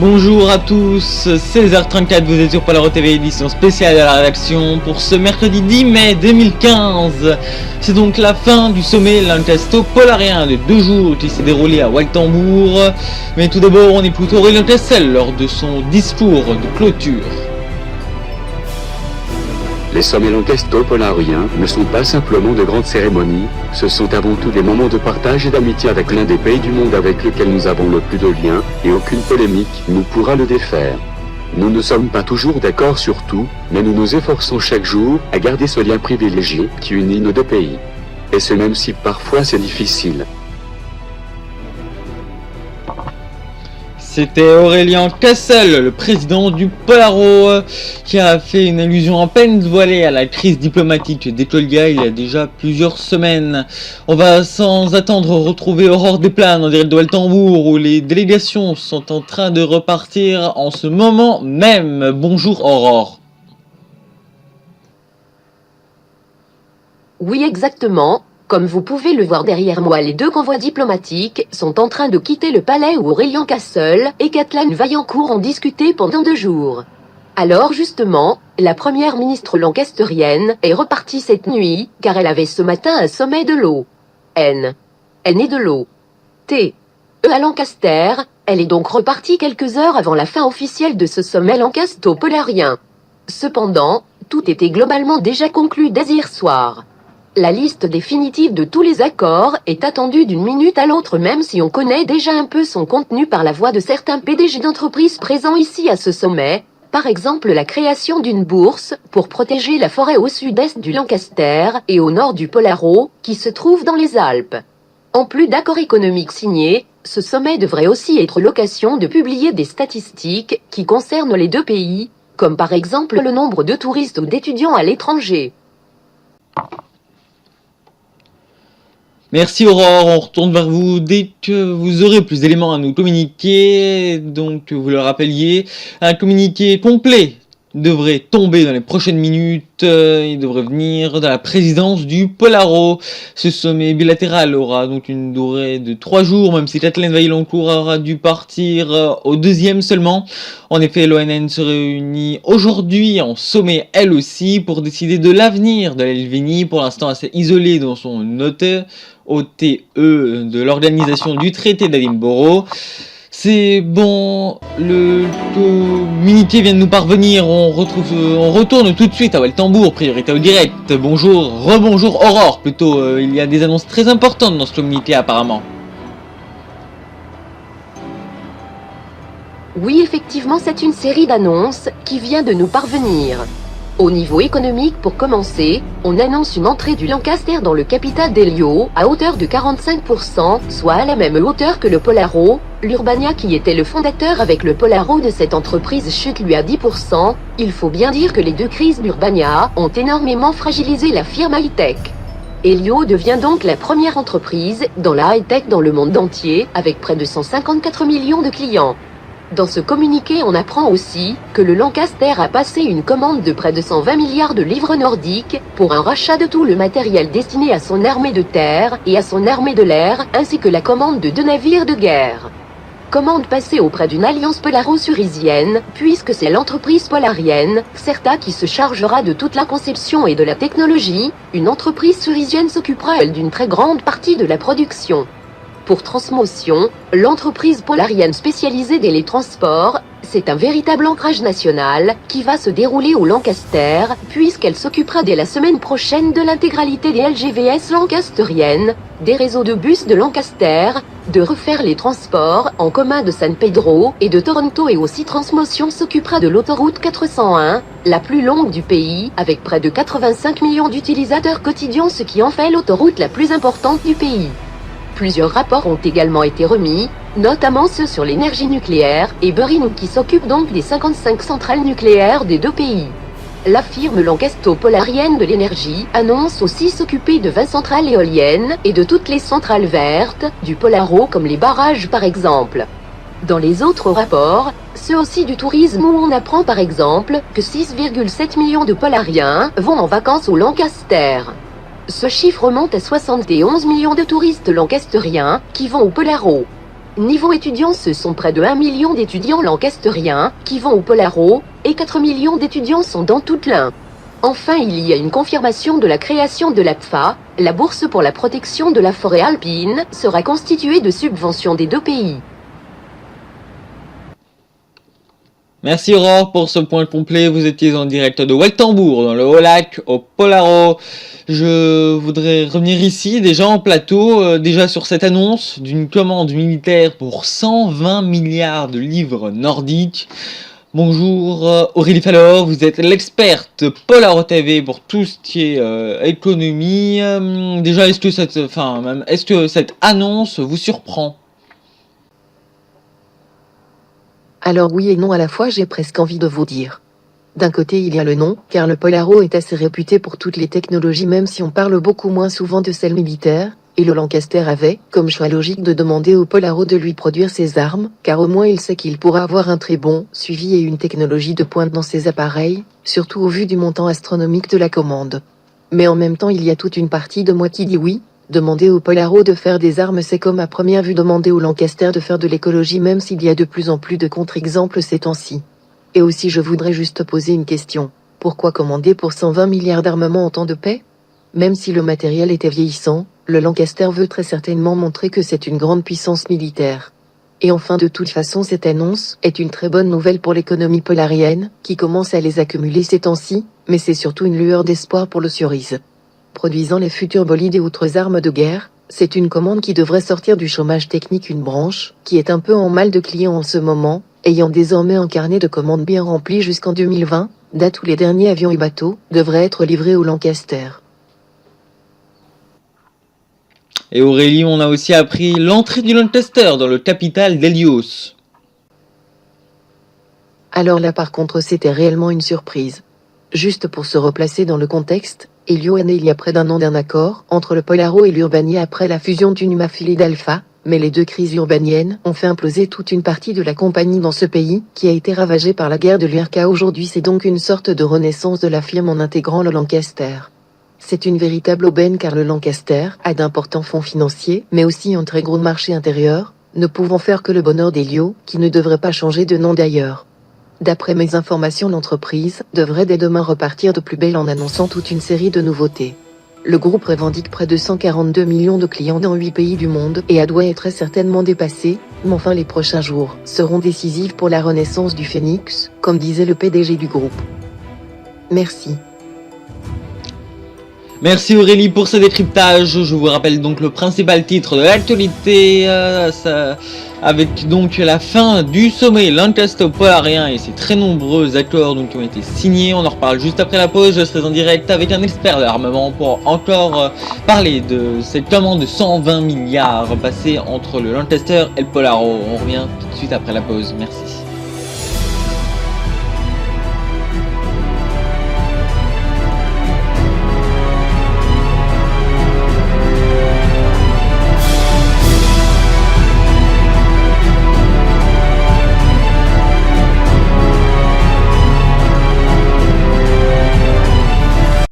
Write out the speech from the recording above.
Bonjour à tous, 16h34, vous êtes sur Polaro TV, édition spéciale à la rédaction pour ce mercredi 10 mai 2015. C'est donc la fin du sommet lancasto-polarien de 2 jours qui s'est déroulé à Waltembourg. Mais tout d'abord, on écoute Aurélien Cassel lors de son discours de clôture. Les sommets lancasto-polariens ne sont pas simplement de grandes cérémonies, ce sont avant tout des moments de partage et d'amitié avec l'un des pays du monde avec lequel nous avons le plus de liens, et aucune polémique ne pourra le défaire. Nous ne sommes pas toujours d'accord sur tout, mais nous nous efforçons chaque jour à garder ce lien privilégié qui unit nos deux pays. Et ce même si parfois c'est difficile. C'était Aurélien Cassel, le président du Polaro, qui a fait une allusion à peine voilée à la crise diplomatique d'Écolia il y a déjà plusieurs semaines. On va sans attendre retrouver Aurore Desplanes en direct de Waltembourg, où les délégations sont en train de repartir en ce moment même. Bonjour Aurore. Oui, exactement. Comme vous pouvez le voir derrière moi, les deux convois diplomatiques sont en train de quitter le palais où Aurélien Cassel et Kathleen Vaillancourt ont discuté pendant 2 jours. Alors justement, la première ministre lancasterienne est repartie cette nuit, car elle avait ce matin un sommet de l'eau. N est de l'eau. T. À Lancaster, elle est donc repartie quelques heures avant la fin officielle de ce sommet lancasto-polarien. Cependant, tout était globalement déjà conclu dès hier soir. La liste définitive de tous les accords est attendue d'une minute à l'autre, même si on connaît déjà un peu son contenu par la voix de certains PDG d'entreprises présents ici à ce sommet. Par exemple, la création d'une bourse pour protéger la forêt au sud-est du Lancaster et au nord du Polaro, qui se trouve dans les Alpes. En plus d'accords économiques signés, ce sommet devrait aussi être l'occasion de publier des statistiques qui concernent les deux pays, comme par exemple le nombre de touristes ou d'étudiants à l'étranger. Merci Aurore, on retourne vers vous dès que vous aurez plus d'éléments à nous communiquer. Donc vous le rappeliez, un communiqué complet devrait tomber dans les prochaines minutes. Il devrait venir de la présidence du Polaro. Ce sommet bilatéral aura donc une durée de 3 jours, même si Kathleen Vaillancourt aura dû partir au 2e seulement. En effet, l'ONN se réunit aujourd'hui en sommet elle aussi pour décider de l'avenir de l'Helvénie, pour l'instant assez isolée dans son OTE de l'organisation du traité d'Édimbourg. C'est bon, le communiqué vient de nous parvenir, on retourne tout de suite à Waltembourg, priorité au direct. Bonjour, rebonjour Aurore, plutôt, il y a des annonces très importantes dans ce communiqué apparemment. Oui, effectivement, c'est une série d'annonces qui vient de nous parvenir. Au niveau économique, pour commencer, on annonce une entrée du Lancaster dans le capital d'Elio à hauteur de 45%, soit à la même hauteur que le Polaro. L'Urbania, qui était le fondateur avec le Polaro de cette entreprise, chute lui à 10%. Il faut bien dire que les deux crises d'Urbania ont énormément fragilisé la firme high-tech. Elio devient donc la première entreprise dans la high-tech dans le monde entier, avec près de 154 millions de clients. Dans ce communiqué, on apprend aussi que le Lancaster a passé une commande de près de 120 milliards de livres nordiques pour un rachat de tout le matériel destiné à son armée de terre et à son armée de l'air, ainsi que la commande de 2 navires de guerre. Commande passée auprès d'une alliance polaro-surisienne, puisque c'est l'entreprise polarienne, Certa, qui se chargera de toute la conception et de la technologie. Une entreprise surisienne s'occupera, elle, d'une très grande partie de la production. Pour Transmotion, l'entreprise polarienne spécialisée dans les transports, c'est un véritable ancrage national qui va se dérouler au Lancaster, puisqu'elle s'occupera dès la semaine prochaine de l'intégralité des LGVS lancasteriennes, des réseaux de bus de Lancaster, de refaire les transports en commun de San Pedro et de Toronto, et aussi Transmotion s'occupera de l'autoroute 401, la plus longue du pays, avec près de 85 millions d'utilisateurs quotidiens, ce qui en fait l'autoroute la plus importante du pays. Plusieurs rapports ont également été remis, notamment ceux sur l'énergie nucléaire, et Burino, qui s'occupe donc des 55 centrales nucléaires des deux pays. La firme lancasto-polarienne de l'énergie annonce aussi s'occuper de 20 centrales éoliennes et de toutes les centrales vertes, du Polaro, comme les barrages par exemple. Dans les autres rapports, ceux aussi du tourisme, où on apprend par exemple que 6,7 millions de Polariens vont en vacances au Lancaster. Ce chiffre remonte à 71 millions de touristes lancasteriens qui vont au Polaro. Niveau étudiants, ce sont près de 1 million d'étudiants lancasteriens qui vont au Polaro, et 4 millions d'étudiants sont dans toute l'Ain. Enfin, il y a une confirmation de la création de l'APFA, la bourse pour la protection de la forêt alpine sera constituée de subventions des deux pays. Merci Aurore pour ce point complet. Vous étiez en direct de Weltembourg, dans le Haut-Lac, au Polaro. Je voudrais revenir ici, déjà en plateau, déjà sur cette annonce d'une commande militaire pour 120 milliards de livres nordiques. Bonjour Aurélie Fallor, vous êtes l'experte Polaro TV pour tout ce qui est économie. Déjà, est-ce que cette annonce vous surprend ? Alors oui et non à la fois, j'ai presque envie de vous dire. D'un côté il y a le nom, car le Polaro est assez réputé pour toutes les technologies même si on parle beaucoup moins souvent de celles militaires, et le Lancaster avait, comme choix logique de demander au Polaro de lui produire ses armes, car au moins il sait qu'il pourra avoir un très bon suivi et une technologie de pointe dans ses appareils, surtout au vu du montant astronomique de la commande. Mais en même temps il y a toute une partie de moi qui dit oui. Demander au Polaro de faire des armes, c'est comme à première vue demander au Lancaster de faire de l'écologie, même s'il y a de plus en plus de contre-exemples ces temps-ci. Et aussi je voudrais juste poser une question. Pourquoi commander pour 120 milliards d'armements en temps de paix ? Même si le matériel était vieillissant, le Lancaster veut très certainement montrer que c'est une grande puissance militaire. Et enfin de toute façon cette annonce est une très bonne nouvelle pour l'économie polarienne, qui commence à les accumuler ces temps-ci, mais c'est surtout une lueur d'espoir pour le Cerise. Produisant les futurs bolides et autres armes de guerre, c'est une commande qui devrait sortir du chômage technique, une branche qui est un peu en mal de clients en ce moment, ayant désormais un carnet de commandes bien rempli jusqu'en 2020, date où les derniers avions et bateaux devraient être livrés au Lancaster. Et Aurélie, on a aussi appris l'entrée du Lancaster dans le capital d'Hélios. Alors là par contre c'était réellement une surprise. Juste pour se replacer dans le contexte, Helio est né il y a près d'un an d'un accord entre le Polaro et l'Urbania après la fusion du Numafil et d'Alpha, mais les deux crises urbaniennes ont fait imploser toute une partie de la compagnie dans ce pays, qui a été ravagé par la guerre de l'URK. Aujourd'hui c'est donc une sorte de renaissance de la firme en intégrant le Lancaster. C'est une véritable aubaine car le Lancaster a d'importants fonds financiers, mais aussi un très gros marché intérieur, ne pouvant faire que le bonheur d'Helio, qui ne devrait pas changer de nom d'ailleurs. D'après mes informations, l'entreprise devrait dès demain repartir de plus belle en annonçant toute une série de nouveautés. Le groupe revendique près de 142 millions de clients dans 8 pays du monde et Adway est très certainement dépassé, mais enfin les prochains jours seront décisifs pour la renaissance du Phoenix, comme disait le PDG du groupe. Merci. Merci Aurélie pour ce décryptage. Je vous rappelle donc le principal titre de l'actualité, avec donc la fin du sommet Lancaster polarien et ses très nombreux accords donc, qui ont été signés. On en reparle juste après la pause. Je serai en direct avec un expert de l'armement pour encore parler de cette commande de 120 milliards passée entre le Lancaster et le Polaro. On revient tout de suite après la pause. Merci.